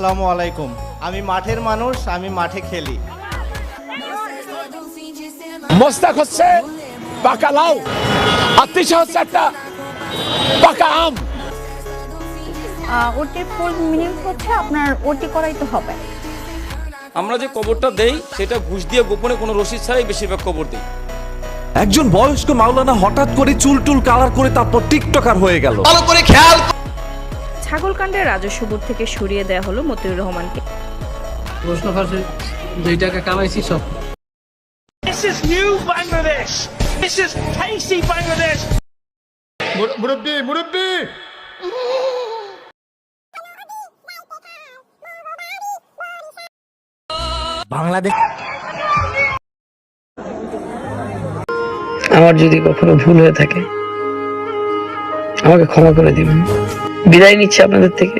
আসসালামু আলাইকুম। আমি মাঠের মানুষ, আমি মাঠে খেলি। মোস্তাক হচ্ছে পাকা লাউ, আর তিশা হচ্ছে একটা পাকা আম। ওটির ফুল মিনিং হচ্ছে আপনার ওটি করাই তো হবে। আমরা যে কবরটা দেই সেটা ঘুষ দিয়ে গোপনে কোনো রসিদ ছাড়াই বেশিরভাগ কবর দিই। একজন বয়স্ক মাওলানা হঠাৎ করে চুল টুল কালার করে তারপর টিকটকার হয়ে গেল। ভালো করে খেয়াল। ছাগলকাণ্ডের রাজস্ব বোর্ড থেকে সরিয়ে দেওয়া হলো মতিউর রহমানকে। প্রশ্ন ফাঁসে 2 টাকা কামাইছি সব। This is new Bangladesh. This is tasty Bangladesh. মুরব্বি মুরব্বি বাংলাদেশ। আমার যদি কখনো ভুল হয়ে থাকে আমাকে ক্ষমা করে দিবেন। বিদায় নিচ্ছি আপনাদের থেকে।